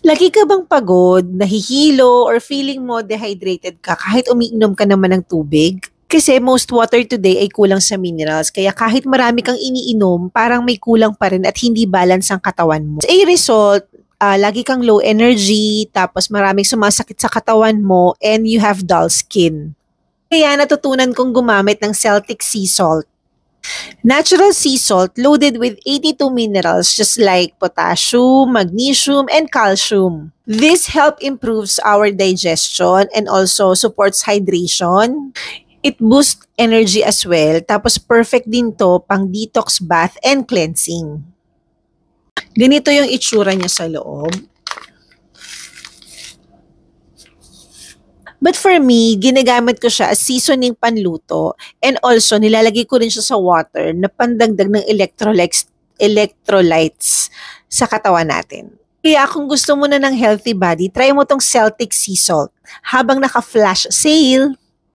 Lagi ka bang pagod, nahihilo, or feeling mo dehydrated ka kahit umiinom ka naman ng tubig? Kasi most water today ay kulang sa minerals, kaya kahit marami kang iniinom, parang may kulang pa rin at hindi balance ang katawan mo. As a result, lagi kang low energy, tapos maraming sumasakit sa katawan mo, and you have dull skin. Kaya natutunan kong gumamit ng Celtic sea salt. Natural sea salt loaded with 82 minerals just like potassium, magnesium, and calcium. This help improves our digestion and also supports hydration. It boosts energy as well. Tapos perfect din to pang detox bath and cleansing. Ganito yung itsura niya sa loob. But for me, ginagamit ko siya as seasoning panluto, and also nilalagay ko rin siya sa water na pandagdag ng electrolytes sa katawan natin. Kaya kung gusto mo na ng healthy body, try mo tong Celtic sea salt habang naka-flash sale.